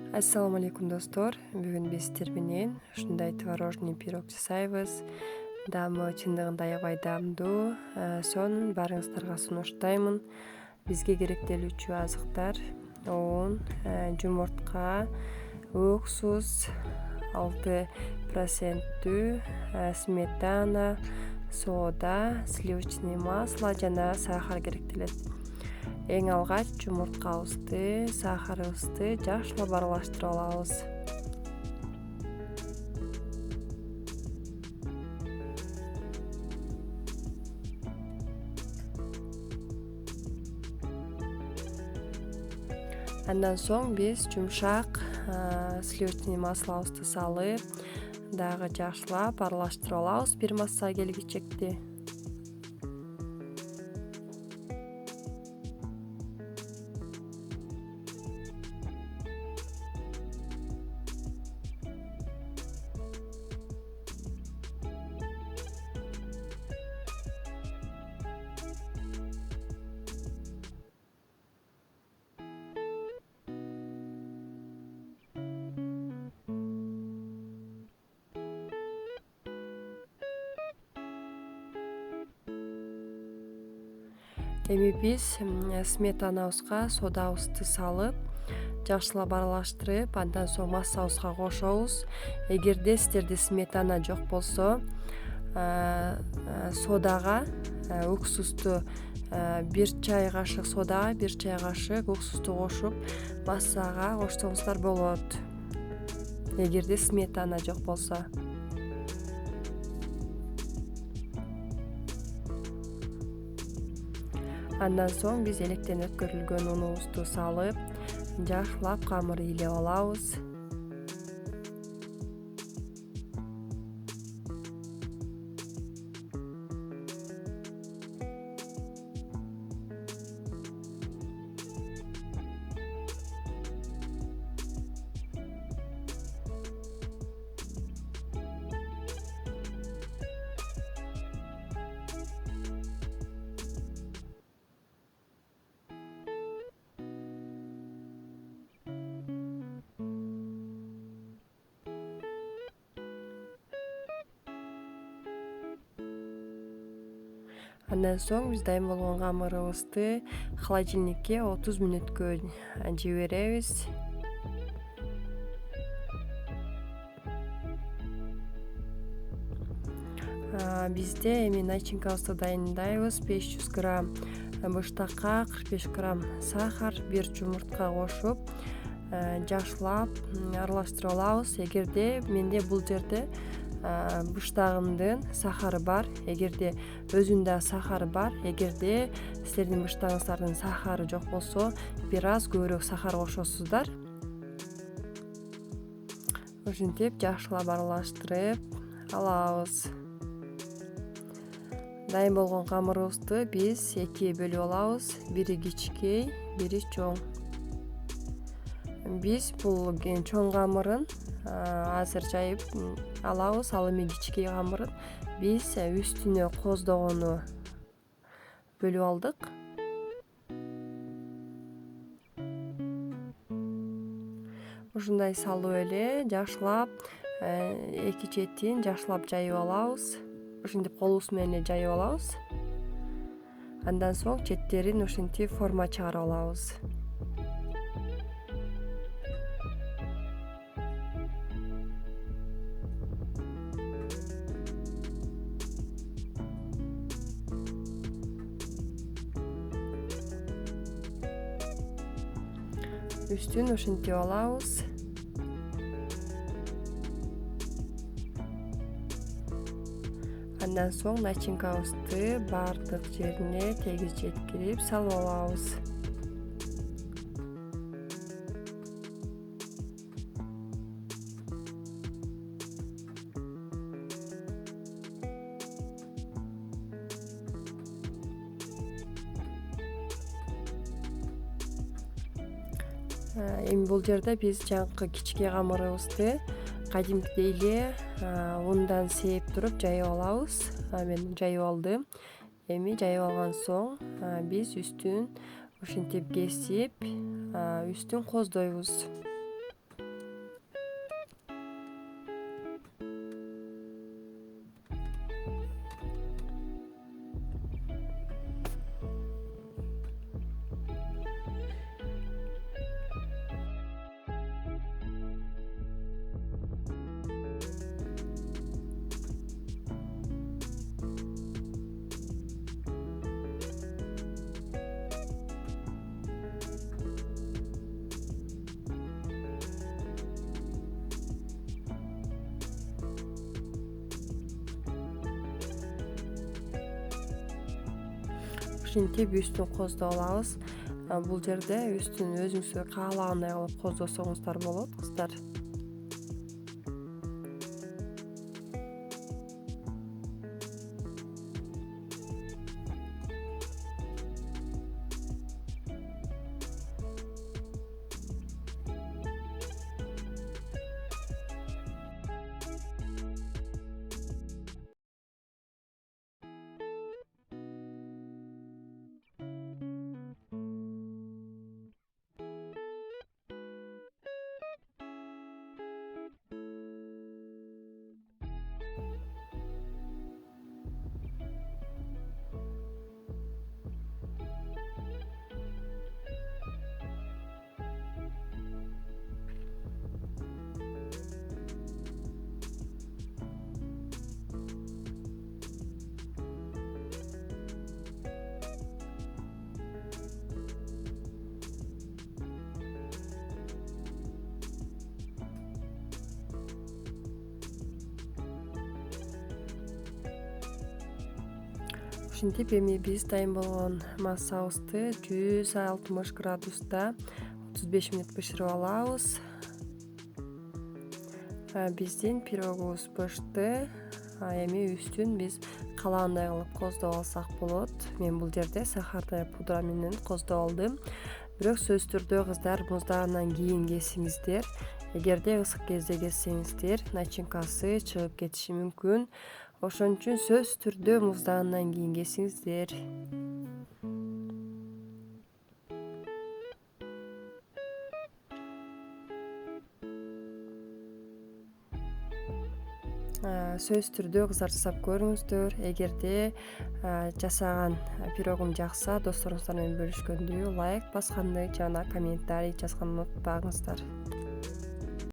Ассаламу алейкум достор. Бүгүн биз сиздер менен ушундай творожный пирог жасайбыз. Даамы чындыгында аябай даамдуу. Сонун баарыңыздарга сунуштаймын. Бизге керектелүүчү азыктар: un, жумуртка, уксус, 6% сметана, сода, сливочный масло жана сахар керектелет. Эң алгач жумурткабызды, сахарыбызды жакшылап аралаштырып алабыз. Андан соң биз жумшак сливочный маслобузду салып, дагы жакшылап аралаштырып алабыз бир массага келгичекти. Эми биз сметанабызга содабызды салып, жакшылап аралаштырып, андан соң массабызга кошобуз. Эгерде сиздерде сметана жок болсо, содага уксусту 1 чай кашык содага 1 чай кашык уксусту кошуп, массага кошсоңуздар болот. Эгерде сметана жок болсо. Андан соң биз электен өткөрүлгөн унубузду салып, жакшылап камыр ыйлап алабыз. Андан соң биз дайын болгон камырыбызды холодильникке 30 мүнөткө жиберебиз. Бизде эми начинкабызды дайындайбыз. 500 грамм быштакка 45 грамм сахар, 1 жумуртка кошуп, жакшылап аралаштырып алабыз. Эгерде менде бул жерде быштагымдын сахары бар, эгерде өзүндө сахары бар, эгерде сиздердин быштагыңыздардын сахары жок болсо, бир аз көбүрөөк сахар кошосуздар. Ушинтип жакшылап аралаштырып алабыз. Дайын болгон камырыбызды биз экиге бөлүп алабыз. Бири кичикей, бири чоң. Биз бул чоң камырын азыр жайып алабыз. Ал эми кичикей камырын биз үстүнө коздогону бөлүп алдык. Ушундай салып эле жакшылап эки четин жакшылап жайып алабыз. Ушинтип колубуз менен эле жайып алабыз. Андан соң четтерин ушинтип форма чыгарып алабыз. Үстүн ушинтип алабыз. Андан соң начинкабызды баардык жерине тегиз жеткирип салып алабыз. Эми бул жерде биз жаңкы кичикей камырыбызды кадимкидей эле ундан сээп туруп жайып алабыз. Мен жайып алдым. Эми жайып алган соң биз үстүн ушинтип кесип, үстүн коздойбуз. ушинтип үстүн коздоп алабыз. Бул жерде үстүн өзүңүз каалагандай кылып коздосоңуздар болот кыздар. Ушинтип эми биз дайын болгон массабызды 160 градуста 35 мүнөт бышырып алабыз. Биздин пирогубуз пышты. Эми үстүн биз каалагандай кылып коздоп алсак болот. Мен бул жерде сахарный пудра менен коздоп алдым. Бирок сөзсүз түрдө кыздар муздагандан кийин кессиңиздер. Эгерде ысык кезде кессеңиздер, начинкасы чыгып кетиши мүмкүн. Ошон үчүн сөзсүз түрдө муздагандан кийин кессиңиздер. Сөзсүз түрдө кыздар жасап көрүңүздөр. Эгерде жасаган пирогум жакса досторуңуздар менен бөлүшкөндү, лайк басканды жана комментарий жазганды унутпаңыздар.